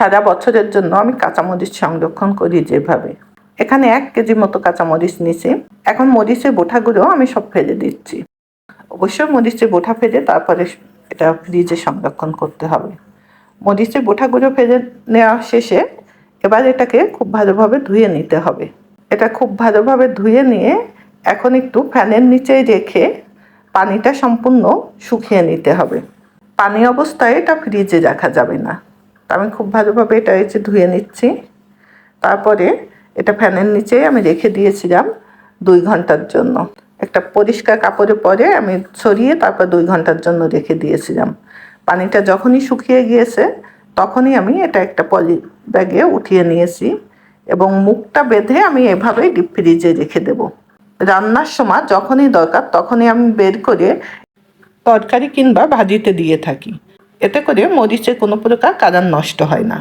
সারা বছরের জন্য আমি কাঁচামরিচ সংরক্ষণ করি যেভাবে। এখানে 1 কেজি মতো কাঁচামরিচ নিয়েছি। এখন মরিচের বোঁটাগুলো আমি সব ফেলে দিচ্ছি। অবশ্যই মরিচের বোঁটা ফেলে তারপরে এটা ফ্রিজে সংরক্ষণ করতে হবে। মরিচের বোঁটাগুলো ফেলে নেওয়া শেষে এবার এটাকে খুব ভালোভাবে ধুয়ে নিতে হবে। এটা খুব ভালোভাবে ধুয়ে নিয়ে এখন একটু ফ্যানের নিচে রেখে পানিটা সম্পূর্ণ শুকিয়ে নিতে হবে। পানি অবস্থায় এটা ফ্রিজে রাখা যাবে না। তা আমি খুব ভালোভাবে এটা ধুয়ে নিচ্ছি। তারপরে এটা ফ্যানের নিচে আমি রেখে দিয়েছিলাম 2 ঘন্টার জন্য। একটা পরিষ্কার কাপড়ে পরে আমি ছড়িয়ে তারপর 2 ঘন্টার জন্য রেখে দিয়েছিলাম। পানিটা যখনই শুকিয়ে গিয়েছে তখনই আমি এটা একটা পলি ব্যাগে উঠিয়ে নিয়েছি এবং মুখটা বেঁধে আমি এভাবেই ডিপ ফ্রিজে রেখে দেব। রান্নার সময় যখনই দরকার তখনই আমি বের করে তরকারি কিংবা ভাজিতে দিয়ে থাকি। এতে করে মরিচের কোনো প্রকার কালার নষ্ট হয় না।